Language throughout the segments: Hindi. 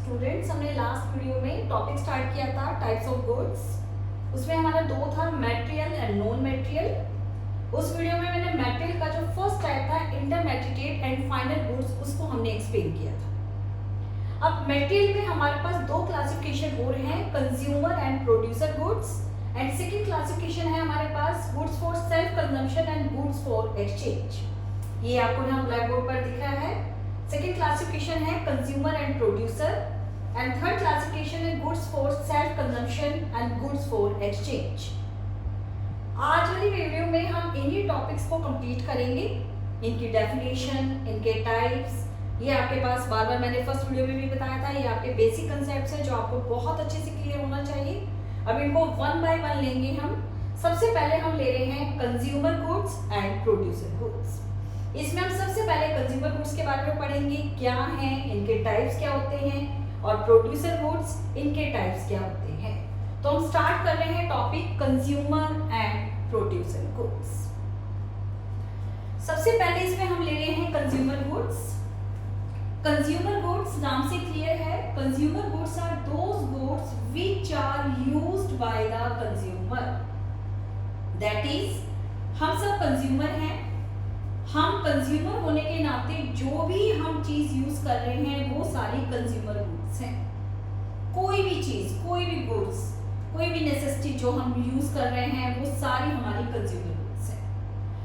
स्टूडेंट्स, हमने लास्ट वीडियो में टॉपिक स्टार्ट किया था टाइप्स ऑफ गुड्स। उसमें हमारा दो था, मटेरियल एंड नॉन मटेरियल। उस वीडियो में मैंने मटेरियल का जो फर्स्ट टाइप था इंटरमीडिएट एंड फाइनल गुड्स, उसको हमने एक्सप्लेन किया था। अब मटेरियल में हमारे पास दो क्लासिफिकेशन और हैं, consumer and producer goods, and second classification है हमारे पास goods for self consumption and goods for exchange. ये आपको यहाँ ब्लैक बोर्ड पर दिख रहा है। सेकेंड क्लासिफिकेशन है consumer and producer, and third classification है goods for self consumption and goods for exchange. आज वाली वीडियो में हम इन्हीं टॉपिक्स को कंप्लीट करेंगे, इनकी डेफिनेशन, इनके टाइप्स। ये आपके पास बार बार मैंने फर्स्ट वीडियो में भी बताया था, ये आपके बेसिक कंसेप्ट्स हैं जो आपको बहुत अच्छे से क्लियर होना चाहिए। अब इनको वन बाय वन लेंगे हम। सबसे पहले हम ले रहे हैं consumer goods and producer goods. इसमें हम सबसे पहले कंज्यूमर गुड्स के बारे में पढ़ेंगे, क्या हैं, इनके टाइप्स क्या होते हैं, और प्रोड्यूसर गुड्स, इनके टाइप्स क्या होते हैं। तो हम स्टार्ट कर रहे हैं topic consumer and producer goods. सबसे पहले इसमें हम ले रहे हैं कंज्यूमर गुड्स। कंज्यूमर गुड्स नाम से क्लियर है, consumer goods are those goods which are used by the consumer. That is, हम सब कंज्यूमर हैं। हम कंज्यूमर होने के नाते जो भी हम चीज यूज कर रहे हैं वो सारी कंज्यूमर गुड्स हैं। कोई भी चीज, कोई भी गुड्स, कोई भी नेसेसिटी जो हम यूज कर रहे हैं वो सारी हमारी कंज्यूमर गुड्स हैं।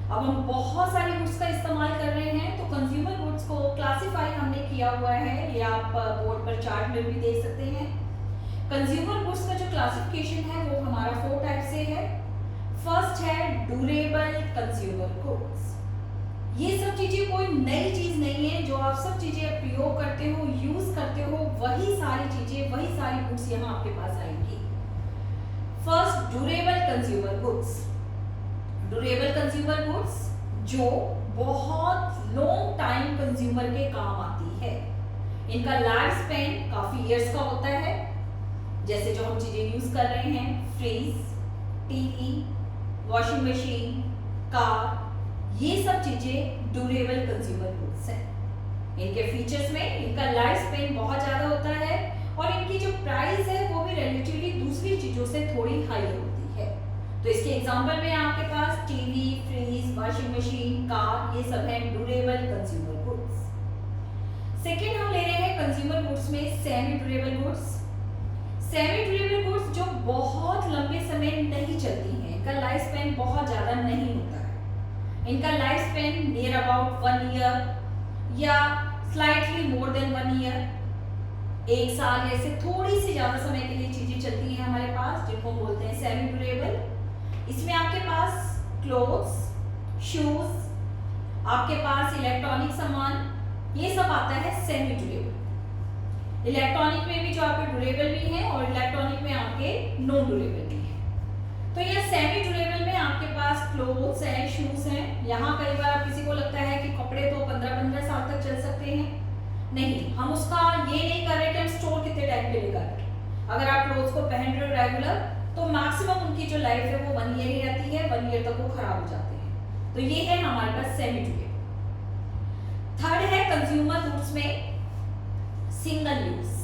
अब हम बहुत सारी गुड्स का इस्तेमाल कर रहे हैं, तो कंज्यूमर गुड्स को क्लासिफाई हमने किया हुआ है, ये आप बोर्ड पर चार्ट में भी देख सकते हैं। कंज्यूमर गुड्स का जो क्लासिफिकेशन है वो हमारा 4 टाइप से है। फर्स्ट है ड्यूरेबल कंज्यूमर गुड्स। ये सब चीजें कोई नई चीज नहीं है, जो आप सब चीजें प्रयोग करते हो, यूज करते हो, वही सारी चीजें, वही सारी गुड्स यहाँ आपके पास आएंगी। First, durable consumer goods. Durable consumer goods जो बहुत लॉन्ग टाइम कंज्यूमर के काम आती है। इनका लाइफ स्पेन काफी इयर्स का होता है। जैसे जो हम चीजें यूज कर रहे हैं, fridge, TV, washing machine, car, ये सब चीजें ड्यूरेबल कंज्यूमर गुड्स हैं। इनके फीचर्स में इनका लाइफ स्पेन बहुत ज्यादा होता है, और इनकी जो प्राइस है वो भी रिलेटिवली दूसरी चीजों से थोड़ी हाई होती है। तो इसके एग्जांपल में आपके पास TV, fridge, washing machine, car, ये सब है ड्यूरेबल कंज्यूमर गुड्स। सेकेंड हम ले रहे हैं कंज्यूमर गुड्स में semi durable goods. Semi durable goods जो बहुत लंबे समय नहीं चलती हैं, इनका लाइफ स्पेन बहुत ज्यादा नहीं होता है। इनका life span near about 1 year या स्लाइटली मोर देन 1 ईयर, 1 साल, ऐसे थोड़ी सी ज्यादा समय के लिए चीजें चलती हैं हमारे पास, जिनको हम बोलते हैं सेमी ड्यूरेबल। इसमें आपके पास क्लोथ्स, शूज, आपके पास इलेक्ट्रॉनिक सामान, ये सब आता है सेमी ड्यूरेबल। इलेक्ट्रॉनिक में भी जो आपके ड्यूरेबल भी है, और इलेक्ट्रॉनिक में आपके नॉन ड्यूरेबल भी है। तो ये सेमी ड्यूरेबल में आपके पास क्लोथ्स हैं, शूज हैं। यहाँ कई बार किसी को लगता है कि कपड़े तो 15-15 साल तक चल सकते हैं। नहीं, हम उसका ये नहीं कर रहे कि हम स्टोर कितने टाइम के लिए कर रहे हैं। अगर आप क्लोथ्स को पहन रहे हो रेगुलर, तो मैक्सिमम उनकी जो लाइफ है वो 1 ईयर ही रहती है, 1 ईयर तक वो खराब हो जाते हैं। तो ये है हमारे पास सेमी ड्यूरेबल। थर्ड है कंज्यूमर गुड्स में सिंगल यूज।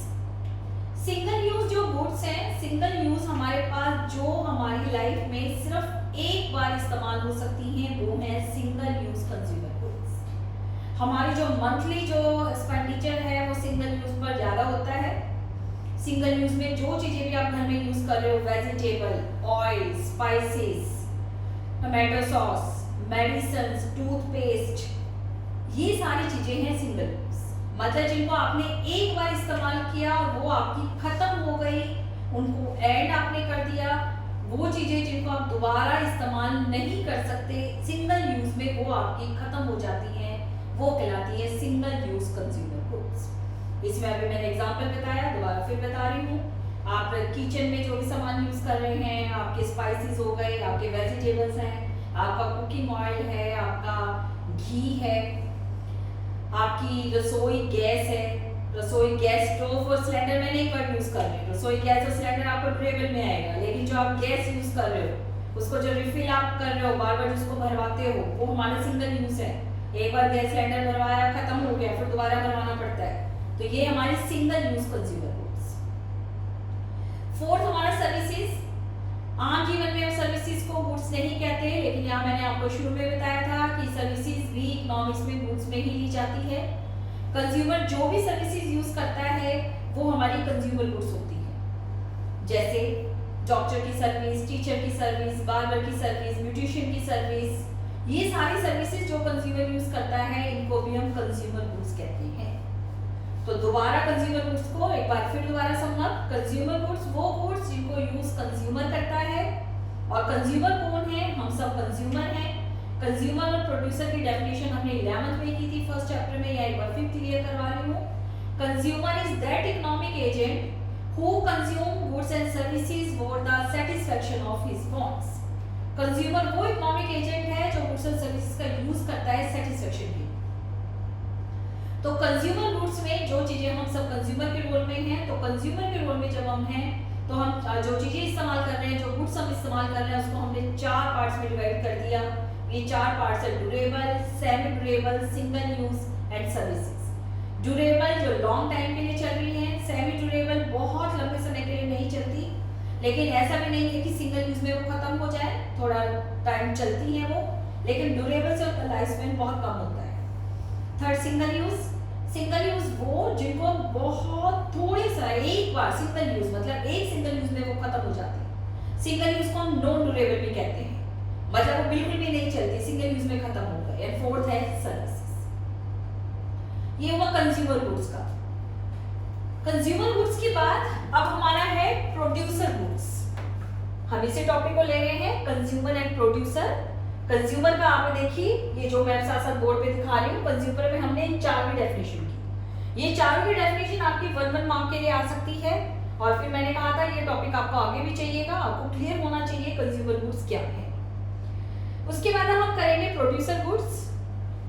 सिंगल यूज जो गुड्स हैं, सिंगल यूज हमारे पास जो हमारी लाइफ में सिर्फ एक बार इस्तेमाल हो सकती हैं, वो है सिंगल यूज कंज्यूमर गुड्स। हमारी जो मंथली जो एक्सपेंडिचर है वो सिंगल यूज पर ज्यादा होता है। सिंगल यूज में जो चीजें भी आप घर में यूज कर रहे हो, vegetable, oil, spices, tomato sauce, medicine, toothpaste, ये सारी चीजें हैं सिंगल यूज। मतलब जिनको आपने एक बार इस्तेमाल किया, वो आपकी खत्म हो गई, उनको एंड आपने कर दिया। वो चीजें जिनको आप दोबारा इस्तेमाल नहीं कर सकते, सिंगल यूज में वो आपकी खत्म हो जाती हैं, वो कहलाती है सिंगल यूज कंज्यूमर गुड्स। इसमें अभी मैंने एग्जांपल बताया, दोबारा फिर बता रही हूँ। आप किचन में जो भी सामान यूज कर रहे हैं, आपके स्पाइसेस हो गए, आपके वेजिटेबल्स हैं, आपका कुकिंग ऑयल है, आपका घी है, आपकी रसोई गैस है, रसोई गैस स्टोव और सिलेंडर में नहीं पर यूज कर रहे हैं। रसोई गैस और सिलेंडर आपको ड्यूरेबल में आएगा, लेकिन जो आप गैस यूज कर रहे हो, उसको जो रिफिल आप कर रहे हो, बार बार जिसको भरवाते हो, वो हमारा सिंगल यूज है। एक बार गैस सिलेंडर भरवाया, खत्म हो गया, फिर दोबारा भरवाना पड़ता है। तो ये हमारे single use consumer goods. Fourth हमारा सर्विसेज। आम जीवन में हम सर्विसेज को गुड्स नहीं कहते, लेकिन यहाँ मैंने आपको शुरू में बताया था कि सर्विसेज भी इकोनॉमिक्स में गुड्स में ही ली जाती है। कंज्यूमर जो भी सर्विसेज यूज करता है वो हमारी कंज्यूमर गुड्स होती है, जैसे डॉक्टर की सर्विस, टीचर की सर्विस, बार्बर की सर्विस, ब्यूटिशियन की सर्विस, ये सारी सर्विसेज जो कंज्यूमर यूज करता है इनको भी हम कंज्यूमर गुड्स कहते हैं। तो दोबारा कंज्यूमर गुड्स को एक बार फिर दोबारा समझना, कंज्यूमर गुड्स वो गुड्स जिनको यूज कंज्यूमर करता है, और कंज्यूमर कौन है? हम सब कंज्यूमर हैं। कंज्यूमर और प्रोड्यूसर की डेफिनेशन हमने 11th में की थी फर्स्ट चैप्टर में, या एक बार फिर क्लियर करवा रही हूँ। Consumer is that economic agent who consume goods and services for the satisfaction of his wants. Consumer वो इकोनॉमिक एजेंट है जो गुड्स एंड सर्विसेज का यूज करता है सेटिस्फेक्शन के लिए। तो कंज्यूमर गुड्स में जो चीजें हम सब कंज्यूमर के रोल में हैं, तो कंज्यूमर के रोल में जब हम हैं तो हम जो चीजें इस्तेमाल कर रहे हैं, जो गुड्स हम इस्तेमाल कर रहे हैं, उसको हमने 4 पार्ट्स में डिवाइड कर दिया। ये 4 पार्ट्स है durable, semi durable, single use and services. Durable जो लॉन्ग टाइम के लिए चल रही है, सेमी ड्यूरेबल बहुत लंबे समय के लिए नहीं चलती, लेकिन ऐसा भी नहीं है कि सिंगल यूज में वो खत्म हो जाए, थोड़ा टाइम चलती है वो, लेकिन ड्यूरेबल से उनका लाइफ स्पैन बहुत कम होता है। Third single use. Single use वो जिनको बहुत थोड़ी सा एक बार सिंगल यूज मतलब एक सिंगल यूज में वो खत्म हो जाती है। सिंगल यूज को हम नॉन ड्यूरेबल भी कहते हैं, मतलब वो बिल्कुल भी नहीं चलती, सिंगल यूज में खत्म हो गई। एंड फोर्थ है सर्विसेज। ये हुआ कंज्यूमर गुड्स का। कंज्यूमर गुड्स के बाद अब हमारा है प्रोड्यूसर गुड्स। हम इसे टॉपिक को ले रहे हैं कंज्यूमर एंड प्रोड्यूसर। कंज्यूमर का आपने देखिए ये जो मैं साथ साथ बोर्ड पे दिखा रही हूँ, कंज्यूमर में हमने इन 4 की डेफिनेशन की। ये 4 की डेफिनेशन आपकी 1 मार्क के लिए आ सकती है, और फिर मैंने कहा था ये टॉपिक आपको आगे भी चाहिएगा, आपको क्लियर होना चाहिए कंज्यूमर गुड्स क्या है। उसके बाद हम करेंगे प्रोड्यूसर गुड्स।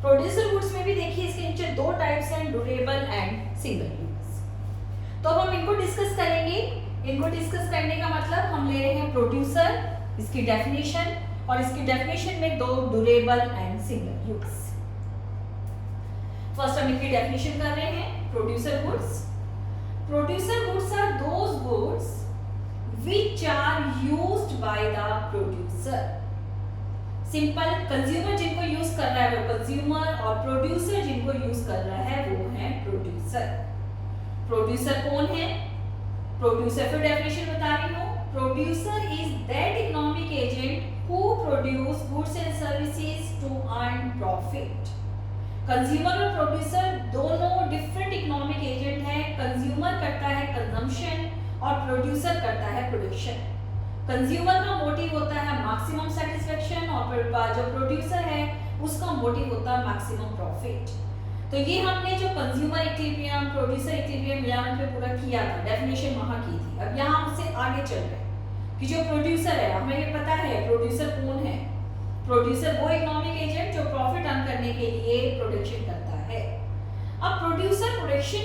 प्रोड्यूसर गुड्स में भी देखिए इसके नीचे 2 टाइप्स हैं, ड्यूरेबल एंड सिंगल यूज। तो अब हम इनको डिस्कस करेंगे। इनको डिस्कस करने का मतलब हम ले रहे हैं प्रोड्यूसर, इसकी डेफिनेशन, और इसकी डेफिनेशन में 2 durable and single use. First हम इनकी डेफिनेशन कर रहे हैं producer goods. Producer goods are those goods which are used by the producer. Simple, consumer जिनको यूज कर रहा है वो कंज्यूमर, और प्रोड्यूसर जिनको यूज कर रहा है वो है प्रोड्यूसर। प्रोड्यूसर कौन है? प्रोड्यूसर फिर डेफिनेशन बता रही हूँ। Producer is that economic agent who produce goods and services to earn profit। Consumer और प्रोड्यूसर दोनों डिफरेंट इकोनॉमिक एजेंट हैं। कंज्यूमर करता है कंजम्पशन और प्रोड्यूसर करता है प्रोडक्शन। कंज्यूमर का मोटिव होता है मैक्सिमम सेटिस्फेक्शन, और जो प्रोड्यूसर है उसका मोटिव होता है मैक्सिमम प्रॉफिट। तो ये हमने जो कंज्यूमर इक्विलिब्रियम, प्रोड्यूसर इक्विलिब्रियम मिलान पे पूरा किया था, डेफिनेशन वहां की थी। अब यहाँ हमसे आगे चल रहे हैं कि जो प्रोड्यूसर है, हमें ये पता है प्रोड्यूसर कौन है। प्रोड्यूसर वो इकोनॉमिक एजेंट जो प्रॉफिट अर्न करने के लिए प्रोडक्शन करता है। अब प्रोड्यूसर प्रोडक्शन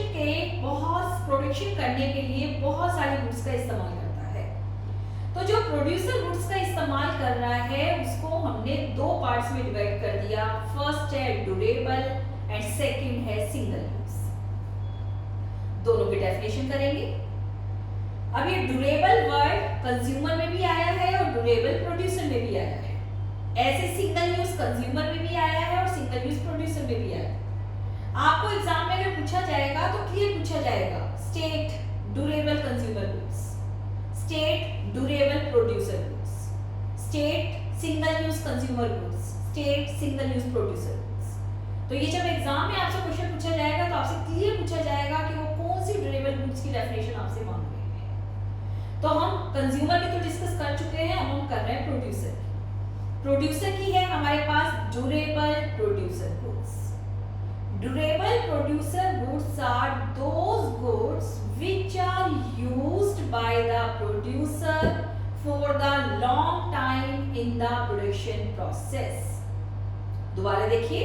करने के लिए बहुत सारी गुड्स का इस्तेमाल करता है। तो जो प्रोड्यूसर गुड्स का इस्तेमाल कर रहा है उसको हमने 2 पार्ट्स में डिवाइड कर दिया। फर्स्ट है ड्यूरेबल एंड सेकंड है सिंगल यूज। दोनों की डेफिनेशन करेंगे। अब ये ड्यूरेबल वर्ड कंज्यूमर में भी आया है और ड्यूरेबल प्रोड्यूसर में भी आया है। ऐसे सिंगल यूज कंज्यूमर में भी आया है और सिंगल यूज प्रोड्यूसर में भी आया है। आपको एग्जाम में अगर पूछा जाएगा तो क्लियर पूछा जाएगा, state durable consumer goods, state durable producer goods, state single use consumer goods, state single use producer goods. तो ये जब एग्जाम में आपसे क्वेश्चन पूछा जाएगा तो आपसे क्लियर पूछा जाएगा कि वो कौन सी ड्यूरेबल गुड्स की डेफिनेशन आपसे मांग रहे हैं। तो हम कंज्यूमर की तो डिस्कस कर चुके हैं, अब हम कर रहे हैं प्रोड्यूसर। प्रोड्यूसर की है हमारे पास durable producer goods. Durable producer goods are those goods which are used by the producer for the long time in the production process. दोबारा देखिए,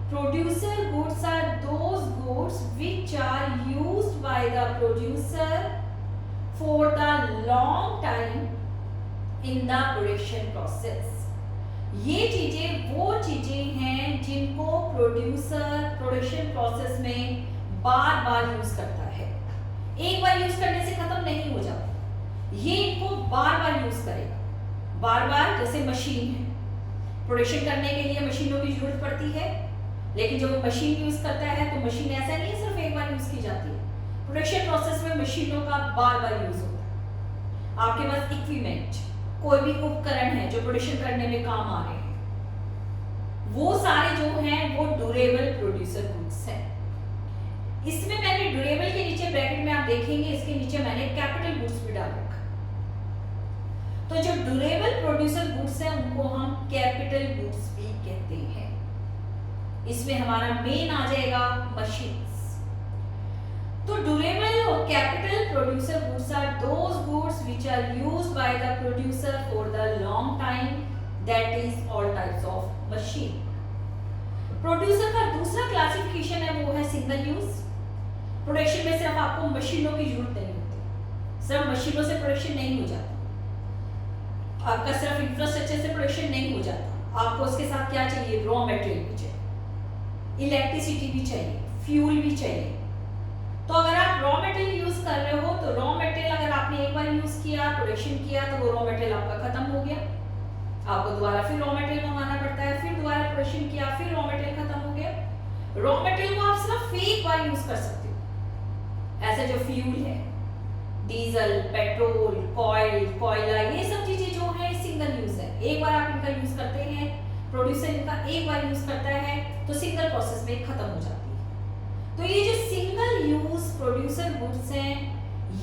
producer goods are those goods which are used by the producer for the long time in the production process। ये चीजें वो चीजें हैं जिनको प्रोड्यूसर प्रोडक्शन प्रोसेस में बार बार यूज करता है। एक बार यूज करने से खत्म नहीं हो जाता, ये इनको बार बार यूज करेगा, बार बार। जैसे मशीन है, प्रोडक्शन करने के लिए मशीनों की जरूरत पड़ती है, लेकिन जब मशीन यूज करता है तो मशीन ऐसा नहीं है सिर्फ एक बार यूज की जाती है। प्रोडक्शन प्रोसेस में मशीनों का बार बार यूज होता है। आपके पास इक्विपमेंट, कोई भी उपकरण है जो प्रोडक्शन करने में काम आ रहे हैं, वो सारे जो हैं वो ड्यूरेबल प्रोड्यूसर गुड्स हैं। इसमें मैंने ड्यूरेबल के नीचे ब्रैकेट में आप देखेंगे, इसके नीचे मैंने कैपिटल गुड्स भी डाल रखा। तो जो ड्यूरेबल प्रोड्यूसर गुड्स हैं उनको हम कैपिटल गुड्स भी कहते हैं। इसमें हमारा मेन आ जाएगा मशीन्स। तो ड्यूरेबल और capital producer goods are those goods which are used by the producer for the long time, that is all types of machine. Producer का दूसरा क्लासिफिकेशन है वो है सिंगल यूज। प्रोडक्शन में सिर्फ आपको मशीनों की जरूरत नहीं होती, सिर्फ मशीनों से प्रोडक्शन नहीं हो जाता, आपका सिर्फ इंफ्रास्ट्रक्चर से प्रोडक्शन नहीं हो जाता, आपको उसके साथ क्या चाहिए, रॉ मटेरियल भी चाहिए, इलेक्ट्रिसिटी भी चाहिए, फ्यूल भी चाहिए। तो अगर आप रॉ मटेरियल यूज कर रहे हो तो रॉ मटेरियल अगर आपने एक बार यूज किया, प्रोडक्शन किया, तो वो रॉ मटेरियल आपका खत्म हो गया, आपको दोबारा फिर रॉ मटेरियल मंगाना पड़ता है, फिर दोबारा प्रोडक्शन किया, फिर रॉ मटेरियल खत्म हो गया। रॉ मटेरियल को आप सिर्फ एक बार यूज कर सकते हो। ऐसे जो फ्यूल है, डीजल, पेट्रोल, कॉइल, कोयला, ये सब चीजें जो है सिंगल यूज है, एक बार आप इनका यूज करते हैं, प्रोड्यूसर इनका एक बार यूज करता है तो सिंगल प्रोसेस में खत्म हो जाती है। तो ये जो सिंगल यूज प्रोड्यूसर गुड्स हैं,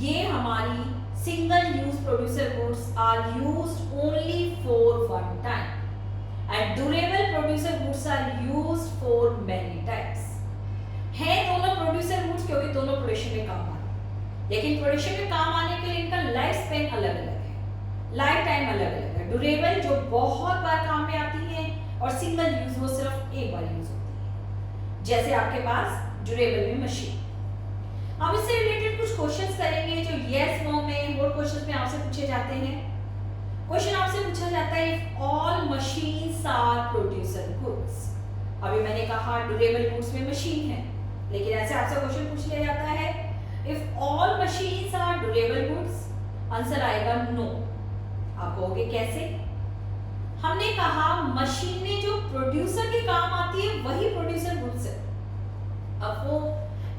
ये हमारी single use producer goods are used only for one time and durable producer goods are used for many times. है दोनों प्रोड्यूसर गुड्स क्योंकि दोनों प्रोडक्शन में काम आते हैं, लेकिन प्रोडक्शन में काम आने के लिए इनका लाइफ स्पेन अलग अलग है, लाइफ टाइम अलग अलग है। ड्यूरेबल जो बहुत बार काम में आती है और सिंगल यूज वो सिर्फ एक बार यूज होती है, जैसे आपके पास ड्यूरेबल में मशीन। अब इससे रिलेटेड कुछ क्वेश्चंस करेंगे जो यस नो में और क्वेश्चंस में आपसे पूछे जाते हैं। क्वेश्चन आपसे पूछा जाता है if all machines are producer goods. अभी मैंने कहा ड्यूरेबल गुड्स में मशीन है, लेकिन ऐसे आपसे क्वेश्चन पूछ लिया जाता है if all machines are durable goods, answer आएगा नो। आप कहोगे कैसे? हमने कहा मशीनें जो प्रोड्यूसर के काम आती है वही प्रोड्यूसर गुड्स है। अब वो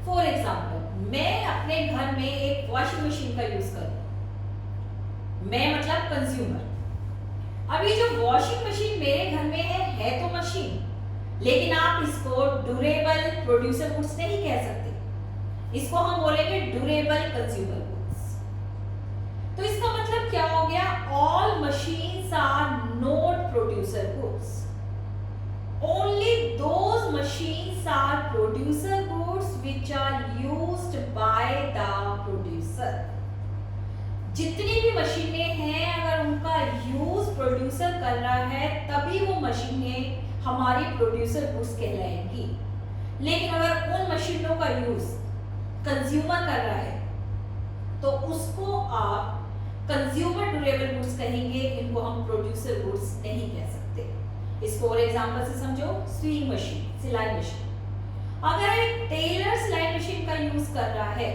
फॉर एग्जांपल मैं अपने घर में एक वॉशिंग मशीन का यूज करूं, मैं मतलब कंज्यूमर। अब ये जो वॉशिंग मशीन मेरे घर में है तो मशीन, लेकिन आप इसको ड्यूरेबल प्रोड्यूसर गुड्स नहीं कह सकते, इसको हम बोलेंगे ड्यूरेबल कंज्यूमर गुड्स। तो इसका मतलब क्या हो गया? All machines are not producer goods, only those machines are producer goods which are used by the producer. जितनी भी मशीनें हैं अगर उनका यूज प्रोड्यूसर कर रहा है तभी वो मशीनें हमारी प्रोड्यूसर गुड्स कहलाएंगी। लेकिन अगर उन मशीनों का यूज कंज्यूमर कर रहा है तो उसको आप कंज्यूमर ड्यूरेबल गुड्स कहेंगे, इनको हम प्रोड्यूसर गुड्स नहीं कह सकते। इसको और एग्जांपल से समझो, सुइंग मशीन, सिलाई मशीन। अगर एक टेलर सिलाई मशीन का यूज कर रहा है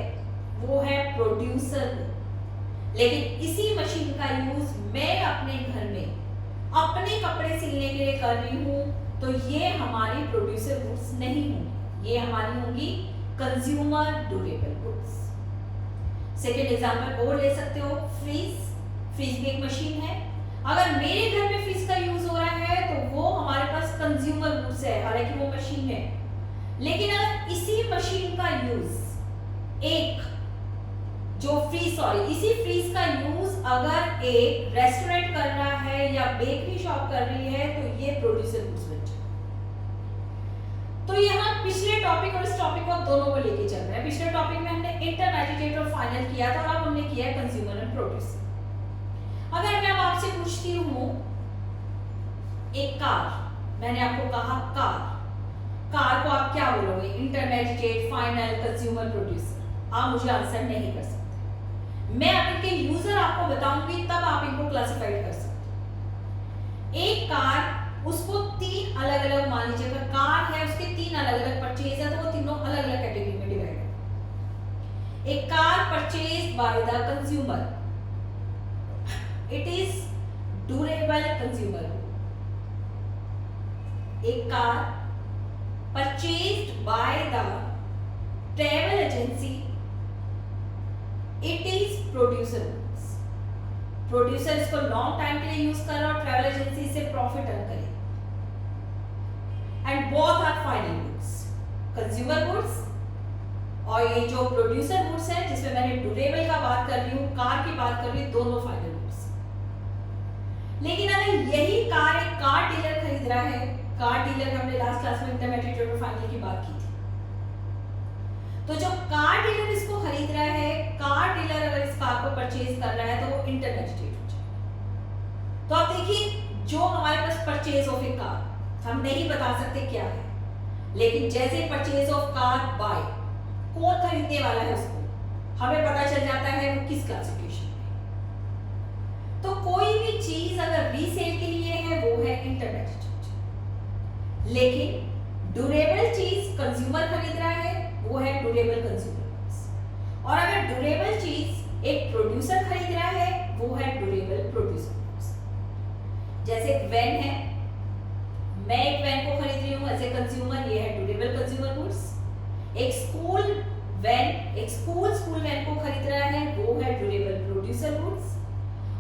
वो है प्रोड्यूसर, लेकिन इसी मशीन का यूज मैं अपने घर में अपने कपड़े सिलने के लिए कर रही हूं तो ये हमारी प्रोड्यूसर गुड्स नहीं होंगी, ये हमारी होंगी consumer durable goods. Second example और ले सकते हो, फ्रीज। फ्रीज भी एक मशीन है। अगर मेरे घर में फ्रीज का यूज हो रहा है तो वो हमारे पास कंज्यूमर गुड्स है, हालांकि वो मशीन है। लेकिन अगर इसी मशीन का यूज इसी फ्रीज का यूज अगर एक रेस्टोरेंट कर रहा है या बेकरी शॉप कर रही है तो ये प्रोड्यूसर गुड्स बन जाए। तो यहाँ पिछले टॉपिक और इस टॉपिक को दोनों को लेके चल रहे हैं। पिछले टॉपिक में हमने इंटरमीडिएट और फाइनल किया था और अब हमने किया है कंज्यूमर एंड प्रोड्यूसर। अगर मैं अब आपसे पूछती हूँ एक कार, मैंने आपको कहा कार को आप क्या बोलोगे? Intermediate, final, consumer, producer. आप मुझे आंसर नहीं कर सकते, मैं अब इनके यूजर आपको बताऊंगी तब आप इनको क्लासिफाइड कर सकते। एक कार, उसको तीन अलग अलग, मान लीजिए अगर कार है उसके तीन अलग अलग परचेज है तो वो तीनों अलग अलग कैटेगरी में divide A car purchased by the consumer. It is durable consumer good. A car purchased by the travel agency. It is producer goods. Producer इसको लॉन्ग टाइम के लिए यूज कर रहा है और ट्रैवल एजेंसी से प्रॉफिट अर्न करे. And both are final goods. Consumer goods और ये जो प्रोड्यूसर गुड्स है जिसमें मैंने ड्यूरेबल का बात कर रही हूँ, कार की बात कर रही हूँ, दोनों फाइनल गुड्स. लेकिन अगर यही कार एक कार डीलर खरीद रहा है, कार डीलर हमने लास्ट क्लास में इंटरमीडिएट और फाइनल की बात की थी, तो जो कार डीलर इसको खरीद रहा है, कार डीलर अगर इस कार को परचेज कर रहा है तो वो इंटरमीडिएट हो जाएगा. तो आप देखिए जो हमारे पास परचेज ऑफ ए कार हम नहीं बता सकते क्या है, लेकिन जैसे परचेज ऑफ कार बाय, कौन खरीदने वाला है उसको हमें पता चल जाता है वो किस क्लासिफिकेशन में. तो कोई भी चीज अगर रीसेल के लिए है वो है इंटरमीडिएट, लेकिन ड्यूरेबल चीज कंज्यूमर खरीद रहा है वो है ड्यूरेबल कंज्यूमर गुड्स. और अगर ड्यूरेबल चीज एक प्रोड्यूसर खरीद रहा है वो है ड्यूरेबल प्रोड्यूसर गुड्स. जैसे एक वैन है, मैं एक वैन को खरीद रही हूं एज ए कंज्यूमर, ये है ड्यूरेबल कंज्यूमर गुड्स. एक स्कूल वैन, एक स्कूल वैन को खरीद रहा है वो है ड्यूरेबल प्रोड्यूसर गुड्स.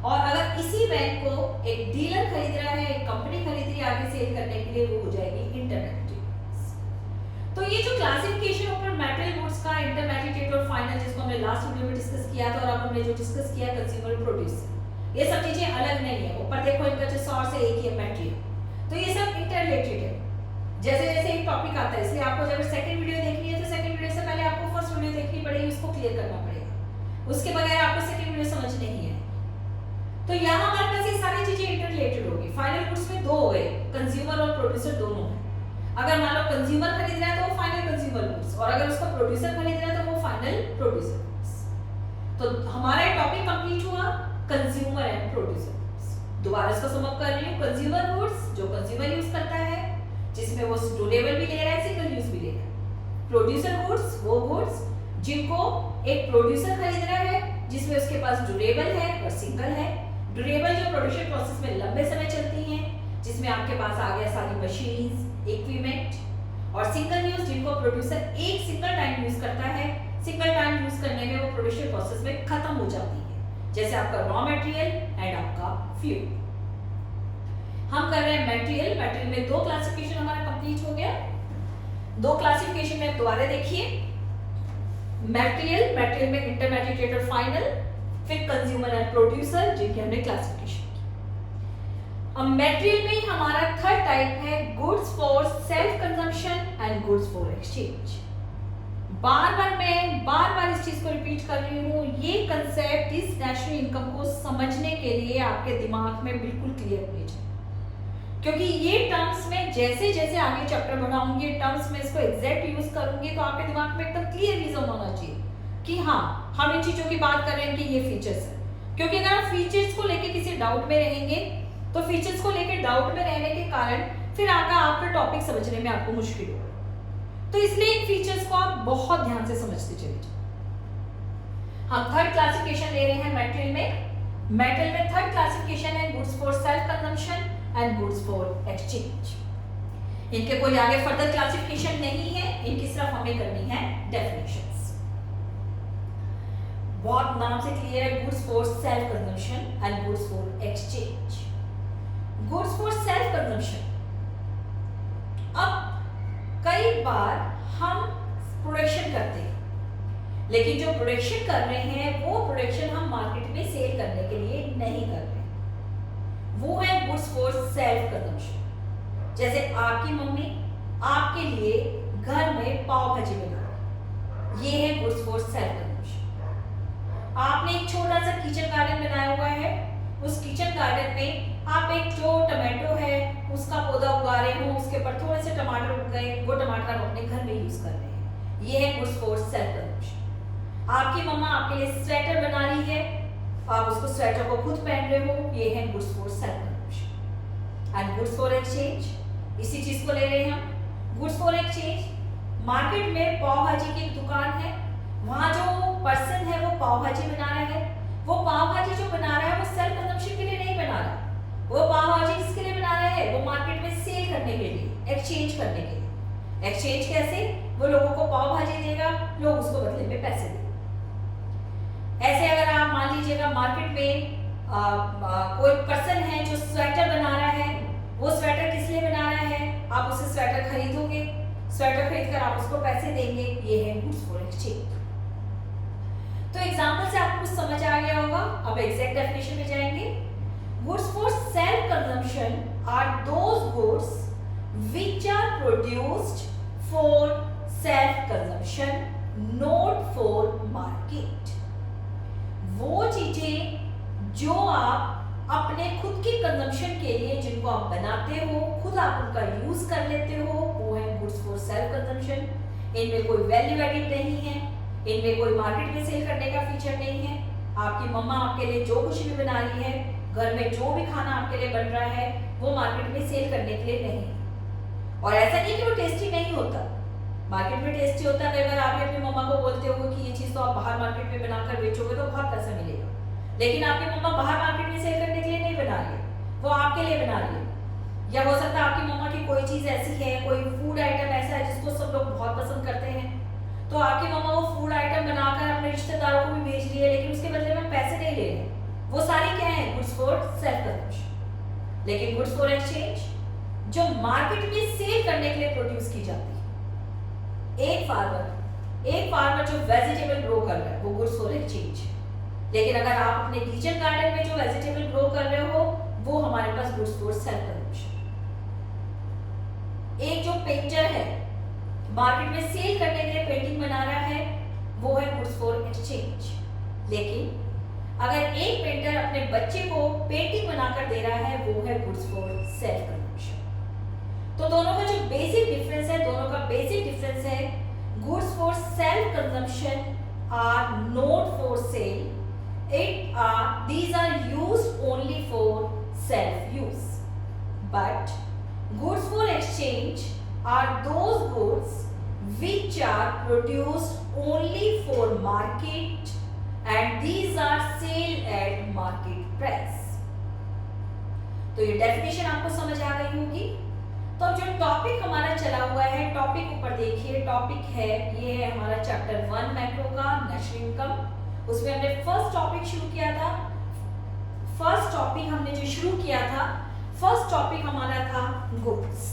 और अगर इसी वैन को एक डीलर खरीद रहा है, एक कंपनी खरीद रही है आगे सेल करने के लिए, वो हो जाएगी इंटरमीडिएट. तो ये जो क्लासिफिकेशन ऊपर मेटल गुड्स का इंटरमीडिएट और फाइनल जिसको हमने लास्ट वीडियो में डिस्कस किया था और अब हमने जो डिस्कस किया कंज्यूमर प्रोड्यूसर, ये सब चीजें अलग नहीं है. ऊपर देखो इनका जो सोर्स है एक ही है, मटेरियल. तो ये सब इंटररिलेटेड है. जैसे जैसे एक टॉपिक आता है, इसलिए आपको जब सेकंड वीडियो देखनी है तो सेकंड वीडियो से पहले आपको फर्स्ट वीडियो देखनी पड़ेगी, उसको क्लियर करना पड़ेगा. उसके बगैर आपको सेकंड वीडियो समझ नहीं है. तो यहाँ हमारे पास ये सारी चीजें इंटररिलेटेड होगी. फाइनल गुड्स में दो हो गए, कंज्यूमर और प्रोड्यूसर दोनों है. अगर मान लो कंज्यूमर खरीद रहा है तो वो फाइनल कंज्यूमर गुड्स, और अगर उसका प्रोड्यूसर खरीद रहा है तो वो फाइनल प्रोड्यूसर गुड्स. तो हमारा टॉपिक कंप्लीट हुआ कंज्यूमर एंड प्रोड्यूसर गुड्स. दोबारा इसको सम अप कर रही हूँ. कंज्यूमर गुड्स जो कंज्यूमर यूज करता है, जिसमें वो ड्यूरेबल भी ले रहा है, सिंगल यूज भी ले रहा है. प्रोड्यूसर गुड्स वो गुड्स जिनको एक प्रोड्यूसर खरीद रहा है, जिसमें उसके पास ड्यूरेबल है और सिंगल है. ड्यूरेबल जो प्रोडक्शन प्रोसेस में लंबे समय चलती हैं, जिसमें आपके पास आ गया सारी मशीन्स, इक्विपमेंट. और सिंगल यूज जिनको प्रोड्यूसर एक सिंगल टाइम यूज करता है, सिंगल टाइम यूज करने में वो प्रोडक्शन प्रोसेस में खत्म हो जाती है, जैसे आपका रॉ मटेरियल एंड आपका फ्यूल. हम कर रहे हैं मटेरियल. मटेरियल में दो क्लासिफिकेशन हमारा कंप्लीट हो गया. दो क्लासिफिकेशन में दोबारा देखिए. मटेरियल में इंटरमीडिएट और फाइनल, फिर कंज्यूमर एंड प्रोड्यूसर जिनके हमने क्लासिफिकेशन. अब मटेरियल में हमारा थर्ड टाइप है goods for self consumption and goods for exchange. मैं बार बार इस चीज को रिपीट कर रही हूँ. ये कंसेप्ट इस नेशनल इनकम को समझने के लिए आपके दिमाग में बिल्कुल क्लियर होनी चाहिए, क्योंकि ये टर्म्स में जैसे जैसे आगे चैप्टर बढ़ाऊंगी, टर्म्स में इसको एग्जैक्ट यूज करूंगी, तो आपके दिमाग में एकदम क्लियर रीजन होना चाहिए कि हाँ हम इन चीजों की बात कर रहे हैं कि ये फीचर्स है. क्योंकि अगर आप फीचर्स को लेके किसी डाउट में रहेंगे तो फीचर्स को लेके डाउट में रहने के कारण फिर आगे आपका टॉपिक समझने में आपको मुश्किल होगा. तो इसलिए इन फीचर्स को आप बहुत ध्यान से समझते चलिए. हम थर्ड क्लासिफिकेशन ले रहे हैं मटेरियल में. मेटल में थर्ड क्लासिफिकेशन है goods for self consumption and goods for exchange. इनके कोई आगे फर्दर क्लासिफिकेशन नहीं है, इनकी सिर्फ हमें करनी है डेफिनेशंस. बहुत नाम से क्लियर है, goods for self consumption and goods for exchange. Goods for self consumption. अब कई बार हम प्रोडक्शन करते हैं, लेकिन जो प्रोडक्शन कर रहे हैं वो प्रोडक्शन हम मार्केट में सेल करने के लिए नहीं कर रहे. वो है गुड्स फॉर सेल्फ कंजम्पशन. जैसे आपकी मम्मी आपके लिए घर में पाव भाजी बना रही, ये है गुड्स फॉर सेल्फ कंजम्पशन. आपने एक छोटा सा किचन गार्डन बनाया हुआ है, उस किचन गार्डन में आप एक जो टमाटो है उसका पौधा उगा रहे हो, उसके ऊपर थोड़े से टमाटर उग गए, वो टमाटर आप अपने घर में यूज कर रहे हैं, ये है गुड्स फॉर सेल्फ कंजम्पशन. आपकी मम्मा आपके लिए स्वेटर बना रही है, आप उसको स्वेटर को खुद पहन रहे हो, ये है goods for self consumption. And goods for exchange, इसी चीज को ले रहे हैं हम. गुड्स फॉर एक्सचेंज, मार्केट में पाव भाजी की एक दुकान है, वहां जो पर्सन है वो पाव भाजी बना रहा है, वो पाव भाजी जो बना रहा है वो सेल्फ कंजम्पशन के लिए नहीं बना रहा, वो पाव भाजी किसके लिए बना रहा है, वो मार्केट में सेल करने के लिए, एक्सचेंज करने के लिए। एक्सचेंज कैसे, वो लोगों को पाव भाजी देगा, लोग उसको बदले में पैसे देंगे। ऐसे अगर आप मान लीजिएगा मार्केट में कोई पर्सन है जो स्वेटर बना रहा है, वो स्वेटर किस लिए बना रहा है, आप उससे स्वेटर खरीदोगे, स्वेटर खरीदकर आप उसको पैसे देंगे, ये है गुड्स फॉर एक्सचेंज। तो एग्जांपल से आपको कुछ समझ आ गया होगा। अब एग्जैक्ट डेफिनेशन में जाएंगे। Goods for self consumption are those goods which are produced for self consumption, not for market. वो चीजें जो आप अपने खुद की कंजम्पशन के लिए, जिनको आप बनाते हो, खुद आप उनका यूज कर लेते हो, वो है गुड्स फॉर सेल्फ कंजम्पशन। इनमें कोई वैल्यू एडिड नहीं है, इनमें कोई मार्केट में सेल करने का फीचर नहीं है। आपकी मम्मा आपके लिए जो कुछ भी बना रही है, घर में जो भी खाना आपके लिए बन रहा है, वो मार्केट में सेल करने के लिए नहीं। और ऐसा नहीं कि वो टेस्टी नहीं होता, मार्केट में टेस्टी होता है। कई बार आप अपनी मम्मा को बोलते हो कि ये चीज तो आप बाहर मार्केट में बनाकर बेचोगे तो बहुत पैसा मिलेगा, लेकिन आपकी मम्मा बाहर मार्केट में सेल करने के लिए नहीं बना रही है, वो आपके लिए बना रही है। या हो सकता है आपकी मम्मा की कोई चीज ऐसी है, कोई फूड आइटम ऐसा है जिसको सब लोग बहुत पसंद करते हैं, तो आपकी मम्मा वो फूड आइटम बनाकर अपने रिश्तेदारों को भी भेज रही है, लेकिन उसके बदले में पैसे नहीं ले रहे। वो सारी क्या है, गुड्स फॉर सेल्फ कंजम्पशन। लेकिन गुड्स फॉर एक्सचेंज जो मार्केट में सेल करने के लिए प्रोड्यूस की जाती है, एक फार्मर जो वेजिटेबल ग्रो कर रहा है, वो गुड्स फॉर एक्सचेंज। लेकिन अगर आप अपने किचन गार्डन में जो वेजिटेबल ग्रो कर रहे हो, वो हमारे पास गुड्स फॉर सेल्फ कंजम्पशन। एक जो पेंटर है, मार्केट में सेल करने के लिए पेंटिंग बना रहा है, वो है गुड्स फॉर एक्सचेंज। लेकिन अगर एक पेंटर अपने बच्चे को पेंटिंग बनाकर दे रहा है, वो है गुड्स फॉर सेल्फ कंजम्पशन। तो दोनों का जो बेसिक डिफरेंस है, दोनों का बेसिक डिफरेंस है, goods for self consumption are not for sale, these are used only for self use, but goods for exchange are those goods which are produced only for market and these are sold at market price। तो ये डेफिनेशन आपको समझ आ गई होगी। तो जो टॉपिक हमारा चला हुआ है, टॉपिक ऊपर देखिए, टॉपिक है ये है हमारा चैप्टर 1 मैक्रो का नेशनल इनकम। उसमें हमने फर्स्ट टॉपिक शुरू किया था। फर्स्ट टॉपिक हमने जो शुरू किया था, फर्स्ट टॉपिक हमारा था गुड्स।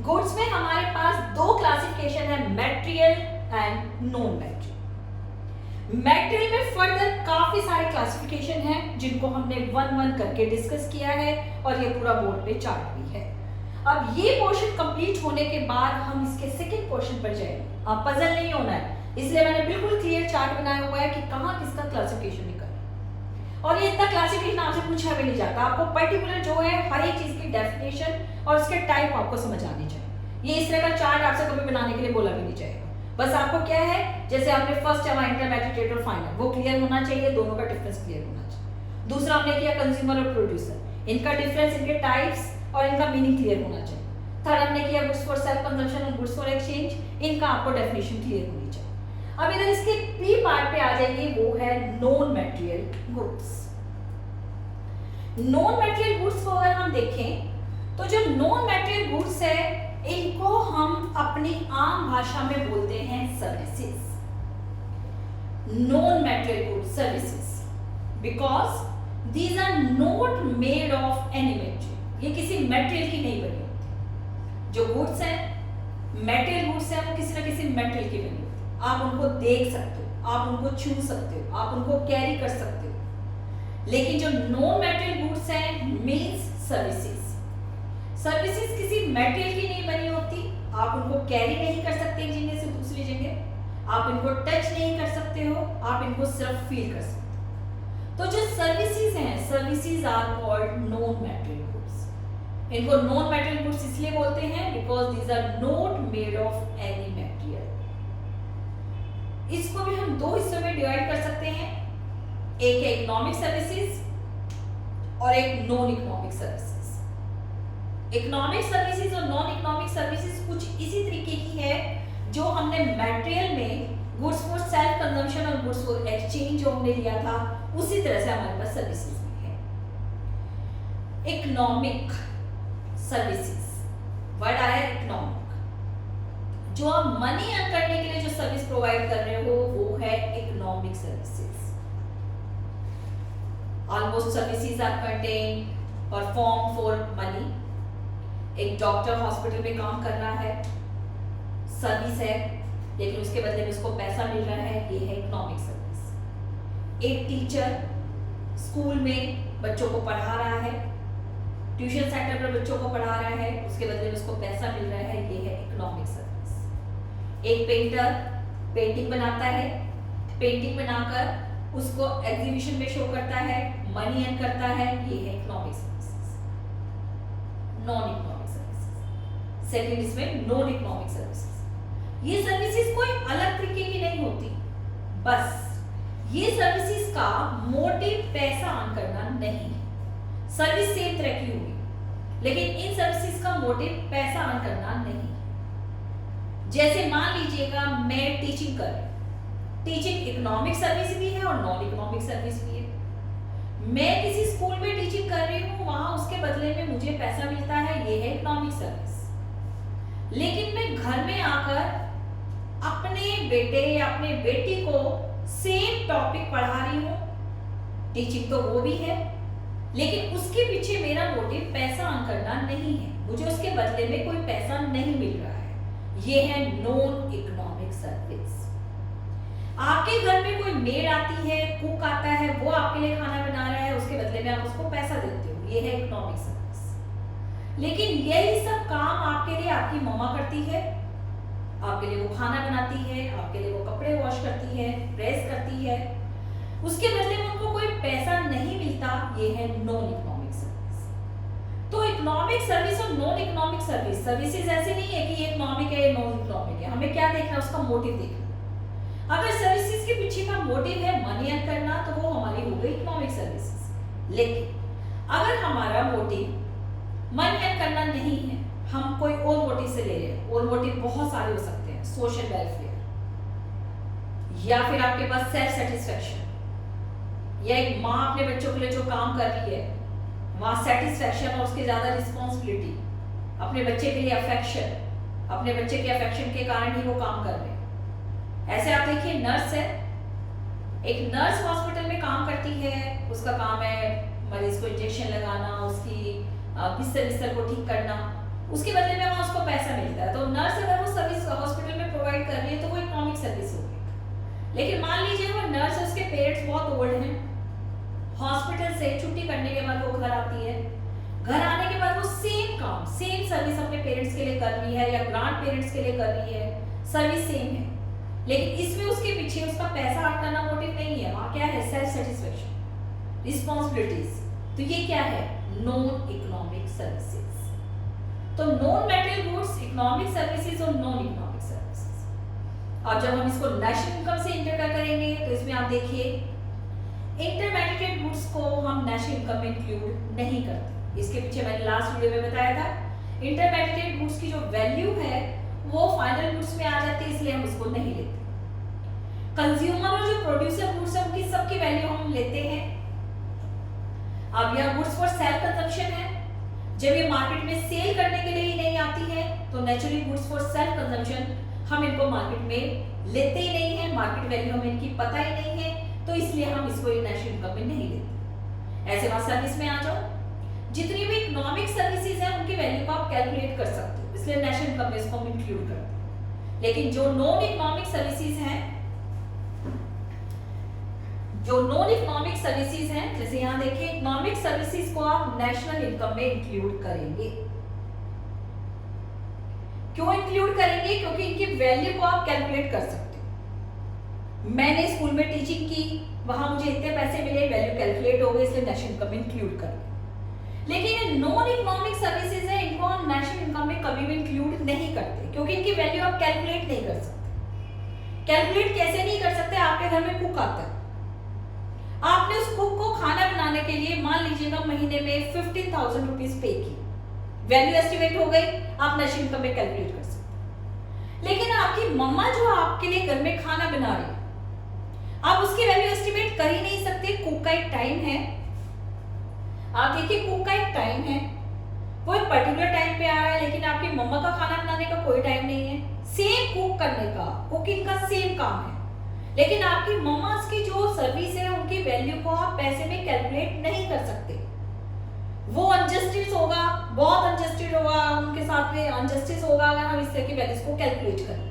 गुड्स में हमारे पास दो क्लासिफिकेशन है, material and non material. Material में फर्दर काफी सारे क्लासिफिकेशन हैं जिनको हमने वन वन करके डिस्कस किया है और ये पूरा बोर्ड पे चार्ट भी है। अब ये पोर्शन कंप्लीट होने के बाद हम इसके सेकंड पोर्शन पर जाएंगे। आप पजल नहीं होना है, इसलिए मैंने बिल्कुल क्लियर चार्ट बनाया हुआ है कि कहाँ किसका क्लासिफिकेशन निकल। और ये इतना क्लासिफिकेशन आपसे पूछा भी नहीं जाता, आपको पर्टिकुलर जो है हर एक चीज की डेफिनेशन और उसके टाइप आपको समझ आनी चाहिए। ये इस तरह का चार्ट आपसे कभी बनाने के लिए बोला भी नहीं जाएगा। बस आपको क्या है, जैसे आपने फर्स्ट है इंटरमीडिएट और फाइनल, वो क्लियर होना चाहिए, दोनों का डिफरेंस क्लियर होना चाहिए। दूसरा हमने किया कंज्यूमर और प्रोड्यूसर, इनका डिफरेंस, इनके टाइप्स और इनका मीनिंग क्लियर होना चाहिए। थर्ड हमने किया गुड्स फॉर सेल्फ कंजम्पशन और गुड्स फॉर एक्सचेंज, इनका आपको डेफिनेशन क्लियर होनी चाहिए। अब इधर इसके पी पार्ट पे आ जाइए, वो है non material goods. Non material goods को अगर हम देखें तो जो नॉन मटेरियल गुड्स है, इनको हम अपनी आम भाषा में बोलते हैं services. Non material goods services, because these are not made of any material. ये किसी मटेरियल की नहीं बनी होती। जो गुड्स है, मटेरियल गुड्स है, वो किसी ना किसी मटेरियल की बनी होती है। आप उनको देख सकते हो, आप उनको छू सकते हो, आप उनको कैरी कर सकते हो। लेकिन जो नॉन मटेरियल गुड्स हैं, मींस सर्विसेज। सर्विसेज किसी मटेरियल की नहीं बनी होती, आप उनको कैरी नहीं कर सकते एक जगह से दूसरी जगह, आप इनको टच नहीं कर सकते हो, आप इनको सिर्फ फील कर सकते हो। तो जो सर्विसेज हैं, services are called non material goods. इनको नॉन मटेरियल गुड्स इसलिए बोलते हैं because these are not made of any material. इसको भी हम दो हिस्सों में डिवाइड कर सकते हैं, एक है इकोनॉमिक सर्विसेज और एक non economic services. Economic services और नॉन इकोनॉमिक सर्विसेज कुछ इसी तरीके की है जो हमने मटेरियल में गुड्स फॉर सेल्फ कंजम्पशन और गुड्स फॉर एक्सचेंज जो हमने लिया था, उसी तरह से हमारे पास सर्विसेज भी है। इकोनॉमिक सर्विसेज, वर्ड आया इकोनॉमिक। जो आप मनी अर्न करने के लिए जो सर्विस प्रोवाइड कर रहे हो वो है economic services. Almost services are contain perform for money. एक डॉक्टर हॉस्पिटल में काम कर रहा है, सर्विस है, लेकिन उसके बदले में उसको पैसा मिल रहा है, ये है इकोनॉमिक सर्विस। एक टीचर स्कूल में बच्चों को पढ़ा रहा है, ट्यूशन सेंटर पर बच्चों को पढ़ा रहा है, उसके बदले में उसको पैसा मिल रहा है, ये है इकोनॉमिक सर्विस। एक पेंटर पेंटिंग बनाता है, पेंटिंग बनाकर उसको एग्जीबिशन में शो करता है, मनी अर्न करता है, ये है economic services. Non economic services, second इसमें नॉन इकोनॉमिक सर्विसेज। ये सर्विसेज कोई अलग तरीके की नहीं होती, बस ये सर्विसेज का मोटिव पैसा अर्न करना नहीं। सर्विस सेम तरह की होगी, लेकिन इन सर्विसेज का मोटिव पैसा अर्न करना नहीं। जैसे मान लीजिएगा मैं टीचिंग कर रही हूं, टीचिंग इकोनॉमिक सर्विस भी है और नॉन इकोनॉमिक सर्विस भी है। मैं किसी स्कूल में टीचिंग कर रही हूँ, वहां उसके बदले में मुझे पैसा मिलता है, ये है इकोनॉमिक सर्विस। लेकिन मैं घर में आकर अपने बेटे या अपने बेटी को सेम टॉपिक पढ़ा रही हूँ, टीचिंग तो वो भी है, लेकिन उसके पीछे मेरा मोटिव पैसा अर्न करना नहीं है, मुझे उसके बदले में कोई पैसा नहीं मिल रहा है, ये है नॉन इकोनॉमिक सर्विस। आपके घर में कोई मेड आती है, कुक आता है, वो आपके लिए खाना बना रहा है, उसके बदले में आप उसको पैसा देते हो, ये है इकोनॉमिक सर्विस। लेकिन यही सब काम आपके लिए आपकी मम्मा करती है, आपके लिए वो खाना बनाती है, आपके लिए वो कपड़े वॉश करती है, प्रेस करती है, उसके बदले में उनको कोई पैसा नहीं मिलता, ये है नॉन इकोनॉमिक सर्विस। तो इकोनॉमिक सर्विस और नॉन इकोनॉमिक सर्विस, सर्विसेज ऐसे नहीं है कि ये इकोनॉमिक है, ये नॉन इकोनॉमिक है, हमें क्या देखना है, उसका मोटिव देखना। अगर सर्विसेज के पीछे का मोटिव है मनी अर्न करना, तो वो हमारी हो गई इकोनॉमिक सर्विसेज। लेकिन अगर हमारा मोटिव मनी अर्न करना नहीं है, हम कोई और मोटिव से ले रहे हैं, और मोटिव बहुत सारे हो सकते हैं, सोशल वेलफेयर, या फिर आपके पास सेल्फ सेटिस्फेक्शन, या एक माँ अपने बच्चों के लिए जो काम कर रही है वहां सेटिस्फेक्शन और उसके ज्यादा रिस्पॉन्सिबिलिटी, अपने बच्चे के लिए अफेक्शन, अपने बच्चे के अफेक्शन के कारण ही वो काम कर रहे हैं। ऐसे आप देखिए नर्स है, एक नर्स हॉस्पिटल में काम करती है, उसका काम है मरीज को इंजेक्शन लगाना, उसकी बिस्तर को ठीक करना, उसके बदले में वहां उसको पैसा मिलता है। तो नर्स अगर वो सर्विस हॉस्पिटल में प्रोवाइड कर रही है तो वो इकोनॉमिक सर्विस होगी। लेकिन मान लीजिए वो नर्स, उसके पेरेंट्स बहुत ओल्ड हैं, हॉस्पिटल से छुट्टी करने के बाद वो घर आती है, घर आने के बाद वो सेम काम, सेम सर्विस अपने पेरेंट्स के लिए कर रही है या ग्रांड पेरेंट्स के लिए कर रही है, सर्विस सेम है, लेकिन इसमें उसके पीछे उसका पैसा अर्न करना मोटिव नहीं है, वहां क्या है, सेल्फ सेटिस्फेक्शन, रिस्पॉन्सिबिलिटीज। तो ये क्या है, नॉन इकोनॉमिक सर्विसेज। तो non material goods, economic services और नॉन इकोनॉमिक सर्विसेज। अब जब हम इसको नेशनल इनकम से इंटर करेंगे तो इसमें आप देखिए इंटरमीडिएट गुड्स को हम नेशनल इनकम में इंक्लूड नहीं करते। इसके पीछे मैंने लास्ट वीडियो में बताया था, इंटरमीडिएट गुड्स की जो वैल्यू है वो फाइनल गुड्स में आ जाती है, इसलिए हम इसको नहीं लेते। कंज्यूमर और जो प्रोड्यूसर गुड्स है उनकी सबकी वैल्यू हम लेते हैं। अब यह गुड्स फॉर सेल्फ कंजम्पशन है, जब ये मार्केट में सेल करने के लिए ही नहीं आती है तो naturally goods for self consumption हम इनको मार्केट में लेते ही नहीं है, मार्केट वैल्यू हमें इनकी पता ही नहीं है, तो इसलिए हम इसको नेशनल इनकम में नहीं लेते। ऐसे बात सर्विस में आ जाओ, जितनी भी इकोनॉमिक सर्विसेज हैं उनकी वैल्यू को आप कैलकुलेट कर सकते हो, इसलिए नेशनल इनकम में इसको हम इंक्लूड करते हैं। लेकिन जो नॉन इकोनॉमिक सर्विसेज हैं, जो नॉन इकोनॉमिक सर्विसेज हैं, जैसे यहां देखिए इकोनॉमिक सर्विसेज को आप नेशनल इनकम में इंक्लूड करेंगे। क्यों इंक्लूड करेंगे? क्योंकि इनकी वैल्यू को आप कैलकुलेट कर सकते हो। मैंने स्कूल में टीचिंग की, वहां मुझे इतने पैसे मिले, वैल्यू कैलकुलेट हो गई, इसलिए नेशनल इनकम में इंक्लूड कर। लेकिन नॉन इकोनॉमिक सर्विसेज है, इनको हम नेशनल इनकम में कभी भी इंक्लूड नहीं करते, क्योंकि इनकी वैल्यू आप कैलकुलेट नहीं कर सकते। कैलकुलेट कैसे नहीं कर सकते? आपके घर में कुक आता है, आपने उस कुक को खाना बनाने के लिए मान लीजिएगा महीने में 15,000 रुपीज पे की, वैल्यू एस्टिमेट हो गई, आप नेशनल इनकम में कैलकुलेट कर सकते। लेकिन आपकी मम्मा जो आपके लिए घर में खाना बना रही है, आप उसकी वैल्यू एस्टिमेट कर ही नहीं सकते। कुक का एक टाइम है, आप देखिए कुक का एक टाइम है, वो एक पर्टिकुलर टाइम पे आ रहा है, लेकिन आपकी मम्मा का खाना बनाने का कोई टाइम नहीं है। सेम कुक करने का, कुकिंग का सेम काम है, लेकिन आपकी मम्मा की जो सर्विस है उनकी वैल्यू को आप पैसे में कैलकुलेट नहीं कर सकते। वो अनजस्टिस होगा, बहुत अनजस्टिस होगा, उनके साथ में अनजस्टिस होगा अगर हम इस तरह की वैल्यूज को कैलकुलेट करें।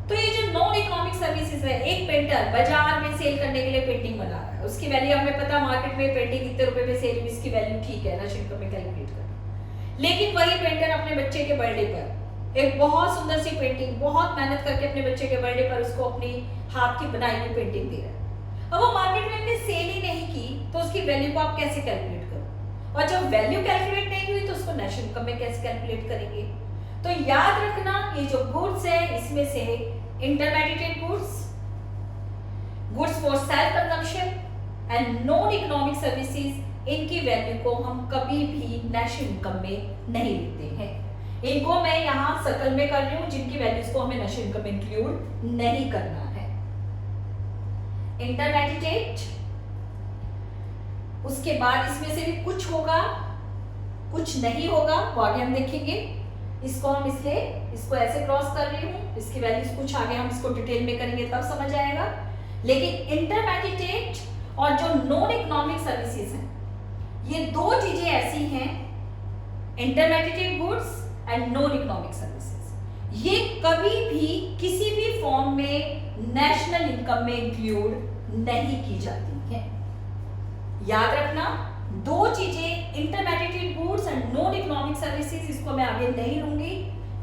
तो ये जो नॉन इकोनॉमिक सर्विसेज है, एक पेंटर बाजार में सेल करने के लिए पेंटिंग बना रहा है, उसकी वैल्यू हमें पता, मार्केट में पेंटिंग इतने रुपए में सेल हुई, इसकी वैल्यू ठीक है ना, शिल्प में कैलकुलेट कर। लेकिन वही पेंटर अपने बच्चे के बर्थडे पर एक बहुत सुंदर सी पेंटिंग, बहुत मेहनत करके अपने बच्चे के बर्थडे पर उसको अपनी हाथ की बनाई हुई पेंटिंग दे रहा है। अब वो मार्केट में सेल ही नहीं की, तो उसकी वैल्यू को आप कैसे कैलकुलेट करो? और जब वैल्यू कैलकुलेट नहीं हुई तो उसको नेशनल इनकम में कैसे कैलकुलेट करेंगे? तो याद रखना, ये जो गुड्स है इसमें से intermediate goods, goods for self consumption and non economic services, इनकी वैल्यू को हम कभी भी नेशनल इनकम में नहीं लिखते हैं। इनको मैं यहाँ सर्कल में कर रही हूँ, जिनकी वैल्यूज को हमें नेशनल इनकम में इंक्लूड नहीं करना है। इंटरमीडिएट, उसके बाद इसमें से भी कुछ होगा कुछ नहीं होगा, वो आगे हम देखेंगे। इसको हम इसलिए इसको ऐसे क्रॉस कर रही हूँ, इसकी वैल्यूज कुछ आगे हम इसको डिटेल में करेंगे तब समझ आएगा। लेकिन इंटरमीडिएट और जो नॉन इकोनॉमिक सर्विसेज हैं, ये दो चीजें ऐसी हैं, intermediate goods and non economic services, ये कभी भी किसी भी फॉर्म में नेशनल इनकम में इंक्लूड नहीं की जाती है। याद रखना, दो चीजें intermediate goods and non economic services, इसको मैं आगे नहीं लूंगी,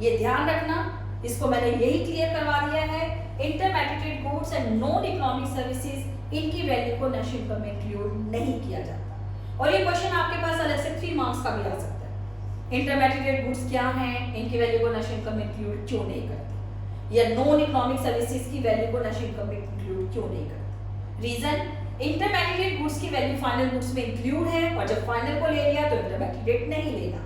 ये ध्यान रखना। इसको मैंने यही क्लियर करवा दिया है, intermediate goods and non economic services, इनकी वैल्यू को नेशनल इनकम में इंक्लूड नहीं किया जाता। और ये क्वेश्चन आपके पास अलग से 3 मार्क्स का भी आ सकता है। इंटरमीडिएट गुड्स क्या हैं, इनकी वैल्यू को नेशनल इनकम में इंक्लूड क्यों नहीं करती, या नॉन इकोनॉमिक सर्विसेज की वैल्यू को नेशनल इनकम में इंक्लूड क्यों नहीं करती? रीजन, इंटरमीडिएट गुड्स की वैल्यू फाइनल गुड्स में इंक्लूड है, और जब फाइनल को ले लिया तो इंटरमीडिएट नहीं लेना।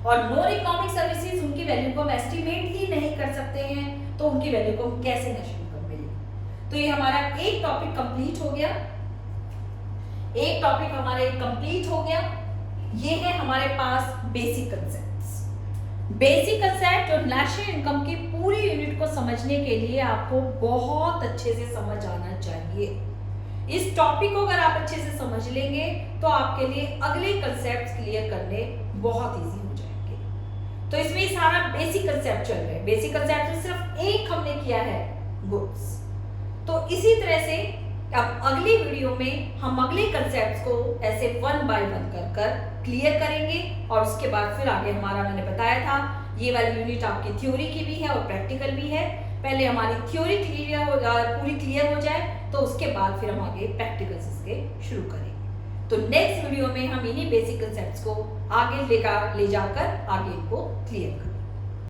और नॉन इकोनॉमिक सर्विसेज, उनकी वैल्यू को हम एस्टिमेट ही नहीं कर सकते हैं, तो उनकी वैल्यू को हम कैसे नेशनल इनकम में लें? तो ये हमारा एक टॉपिक कंप्लीट हो गया, एक टॉपिक हमारा कंप्लीट हो गया। ये है हमारे पास बेसिक कंसेप्ट्स। बेसिक कंसेप्ट और नेशनल इनकम की पूरी यूनिट को समझने के लिए आपको बहुत अच्छे से समझ आना चाहिए। इस टॉपिक को अगर आप अच्छे से समझ लेंगे तो आपके लिए अगले कंसेप्ट्स क्लियर करने बहुत इजी हो जाएंगे। तो इसमें सारा बेसिक कंसेप्ट चल रहे हैं। बेसिक कंसेप्ट में सिर्फ एक हमने किया है, गुड्स। तो इसी तरह से अब अगली वीडियो में हम अगले कंसेप्ट्स को ऐसे 1 बाय 1 कर क्लियर करेंगे, और उसके बाद फिर आगे हमारा, मैंने बताया था, ये वाली यूनिट आपकी थ्योरी की भी है और प्रैक्टिकल भी है। पहले हमारी थ्योरी क्लियर हो जाए, पूरी क्लियर हो जाए, तो उसके बाद फिर हम आगे प्रैक्टिकल्स इसके शुरू करेंगे। तो नेक्स्ट वीडियो में हम इन्हीं बेसिक कंसेप्ट्स को आगे ले जाकर आगे इनको क्लियर करेंगे।